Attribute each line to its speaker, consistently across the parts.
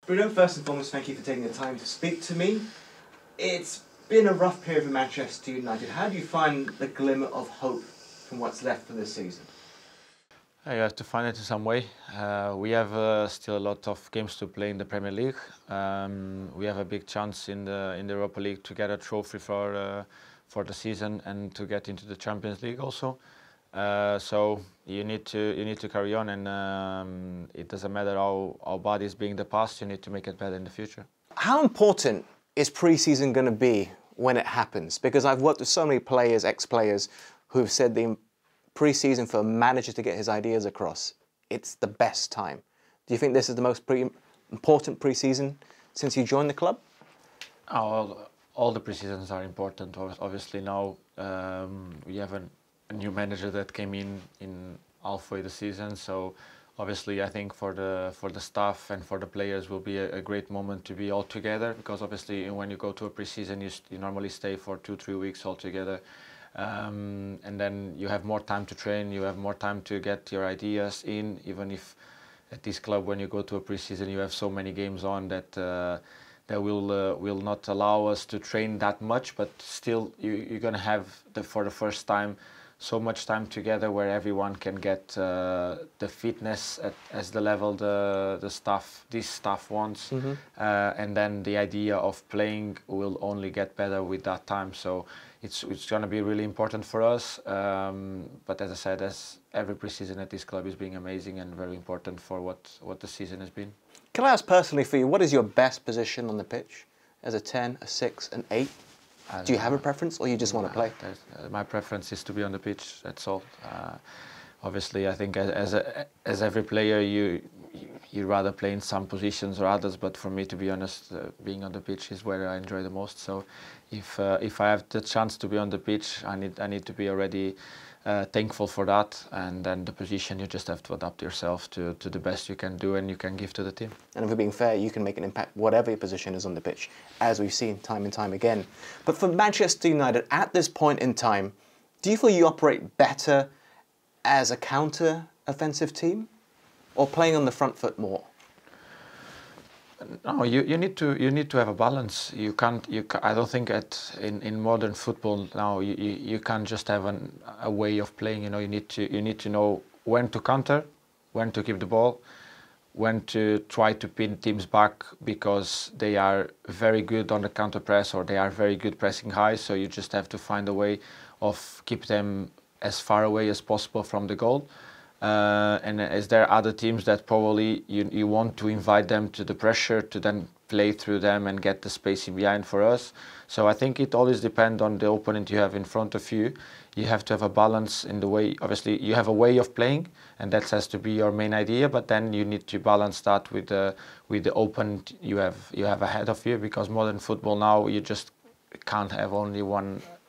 Speaker 1: Bruno, first and foremost, thank you for taking the time to speak to me. It's been a rough period for Manchester United. How do you find the glimmer of hope from what's left for this season?
Speaker 2: You have to find it in some way. We have still a lot of games to play in the Premier League. We have a big chance in the Europa League to get a trophy for the season and to get into the Champions League also. So you need to carry on, and it doesn't matter how bad it's being in the past. You need to make it better in the future.
Speaker 3: How important is pre-season going to be when it happens? Because I've worked with so many players, ex-players, who've said the pre-season for a manager to get his ideas across, it's the best time. Do you think this is the most important pre-season since you joined the club?
Speaker 2: All the pre-seasons are important. Obviously now we have a new manager that came in halfway the season, so obviously I think for the staff and for the players will be a great moment to be all together, because obviously when you go to a pre-season you normally stay for 2-3 weeks all together. And then you have more time to train, you have more time to get your ideas in, even if at this club when you go to a pre-season you have so many games on that that will not allow us to train that much, but still you're going to have for the first time so much time together where everyone can get the fitness as the level this staff wants.
Speaker 3: Mm-hmm.
Speaker 2: And then the idea of playing will only get better with that time. So it's going to be really important for us. But as I said, as every pre-season at this club is being amazing and very important for what the season has been.
Speaker 3: Can I ask personally for you, what is your best position on the pitch? As a 10, a 6, an 8? Do you have a preference, or you just want to play?
Speaker 2: My preference is to be on the pitch. That's all. Obviously, I think as every player, you rather play in some positions or others. But for me, to be honest, being on the pitch is where I enjoy the most. So, if I have the chance to be on the pitch, I need to be already thankful for that. And then the position, you just have to adapt yourself to the best you can do and you can give to the team.
Speaker 3: And if we're being fair, you can make an impact whatever your position is on the pitch, as we've seen time and time again. But for Manchester United, at this point in time, do you feel you operate better as a counter-offensive team or playing on the front foot more?
Speaker 2: No, you need to have a balance. I don't think in modern football now you can't just have a way of playing. You know, you need to know when to counter, when to keep the ball, when to try to pin teams back because they are very good on the counter press or they are very good pressing high. So you just have to find a way of keep them as far away as possible from the goal. And as there are other teams that probably you want to invite them to the pressure to then play through them and get the space in behind for us. So I think it always depends on the opponent you have in front of you. You have to have a balance in the way, obviously you have a way of playing and that has to be your main idea, but then you need to balance that with the opponent you have ahead of you, because modern football now you just can't have only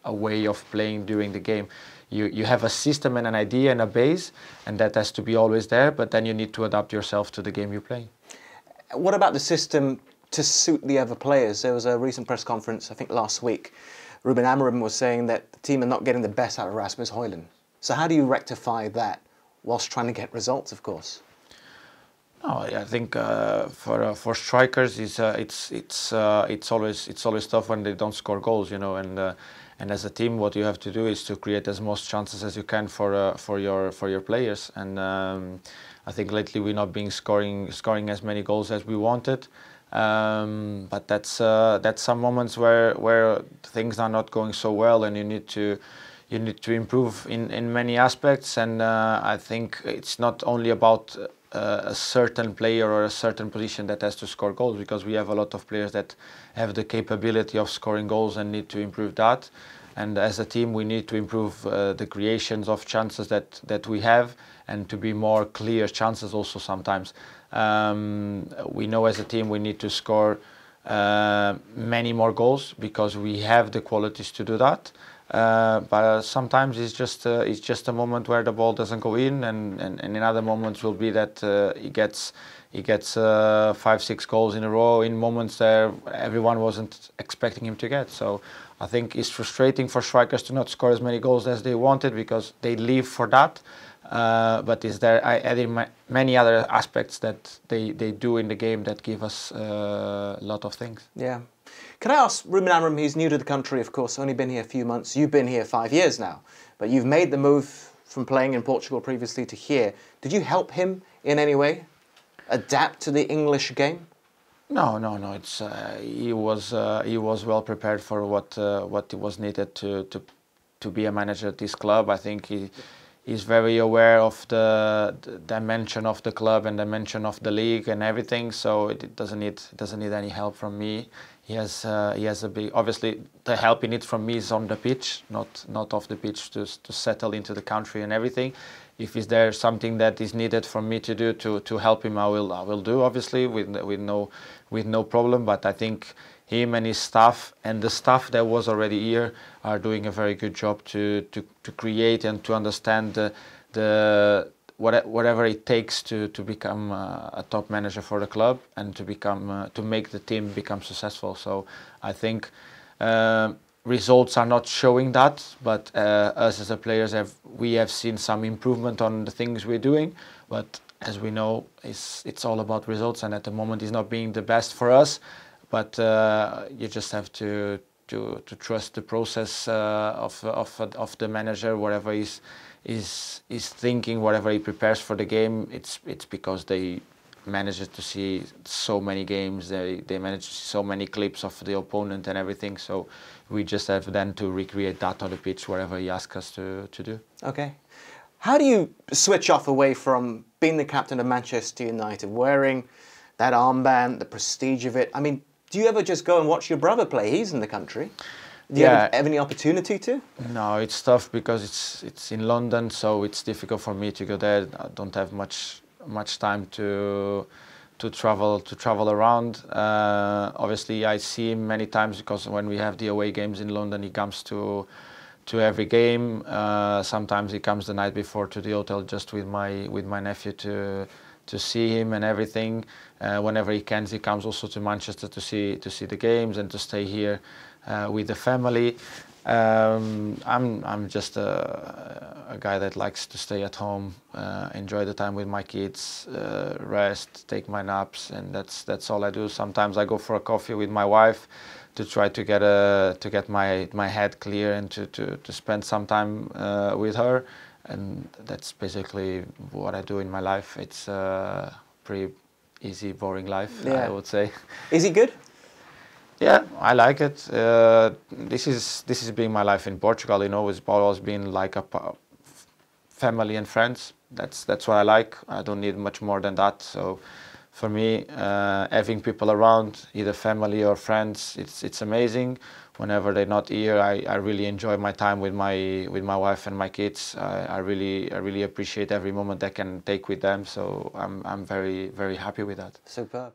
Speaker 2: a way of playing during the game. You have a system and an idea and a base, and that has to be always there, but then you need to adapt yourself to the game you play.
Speaker 3: What about the system to suit the other players? There was a recent press conference, I think last week, Ruben Amorim was saying that the team are not getting the best out of Rasmus Hojlund. So how do you rectify that whilst trying to get results, of course?
Speaker 2: Oh, I think for strikers, it's always tough when they don't score goals, you know, and as a team, what you have to do is to create as most chances as you can for your players. And I think lately we're not being scoring as many goals as we wanted. But that's some moments where things are not going so well, and you need to improve in many aspects. And I think it's not only about a certain player or a certain position that has to score goals, because we have a lot of players that have the capability of scoring goals and need to improve that. And as a team, we need to improve the creations of chances that we have, and to be more clear chances also sometimes. We know as a team we need to score many more goals because we have the qualities to do that. But sometimes it's just a moment where the ball doesn't go in, and in other moments will be that he gets 5-6 goals in a row in moments that everyone wasn't expecting him to get. So I think it's frustrating for strikers to not score as many goals as they wanted because they live for that. But is there many other aspects that they do in the game that give us a lot of things.
Speaker 3: Yeah. Can I ask Ruben Amram, he's new to the country, of course, only been here a few months. You've been here 5 years now, but you've made the move from playing in Portugal previously to here. Did you help him in any way adapt to the English game?
Speaker 2: No. It's he was well prepared for what was needed to be a manager at this club. I think he's very aware of the dimension of the club and dimension of the league and everything. So it doesn't need any help from me. He has a big, obviously the help he needs from me is on the pitch, not off the pitch, to settle into the country and everything. If is there something that is needed for me to do to help him, I will do, obviously, with no problem. But I think him and his staff and the staff that was already here are doing a very good job to create and to understand whatever it takes to become a top manager for the club and to make the team become successful. So I think results are not showing that, but us as a players we have seen some improvement on the things we're doing. But as we know, it's all about results, and at the moment it's not being the best for us. But you just have to trust the process of the manager, whatever is thinking, whatever he prepares for the game. It's because they manage to see so many games, they manage to see so many clips of the opponent and everything. So we just have then to recreate that on the pitch, whatever he asks us to do.
Speaker 3: Okay. How do you switch off away from being the captain of Manchester United, wearing that armband, the prestige of it? I mean, do you ever just go and watch your brother play? He's in the country. Do you have any opportunity to?
Speaker 2: No, it's tough because it's in London, so it's difficult for me to go there. I don't have much time to travel around. Obviously, I see him many times because when we have the away games in London, he comes to every game. Sometimes he comes the night before to the hotel just with my nephew to see him and everything. Whenever he can, he comes also to Manchester to see the games and to stay here with the family. I'm just a guy that likes to stay at home, enjoy the time with my kids, rest, take my naps, and that's all I do. Sometimes I go for a coffee with my wife to try to get my head clear and to spend some time with her, and that's basically what I do in my life. It's a pretty easy, boring life, I would say.
Speaker 3: Is he good?
Speaker 2: Yeah, I like it. This is being my life in Portugal. You know, it's always been like a family and friends. That's what I like. I don't need much more than that. So, for me, having people around, either family or friends, it's amazing. Whenever they're not here, I really enjoy my time with my wife and my kids. I really appreciate every moment I can take with them. So I'm very happy with that.
Speaker 3: Superb.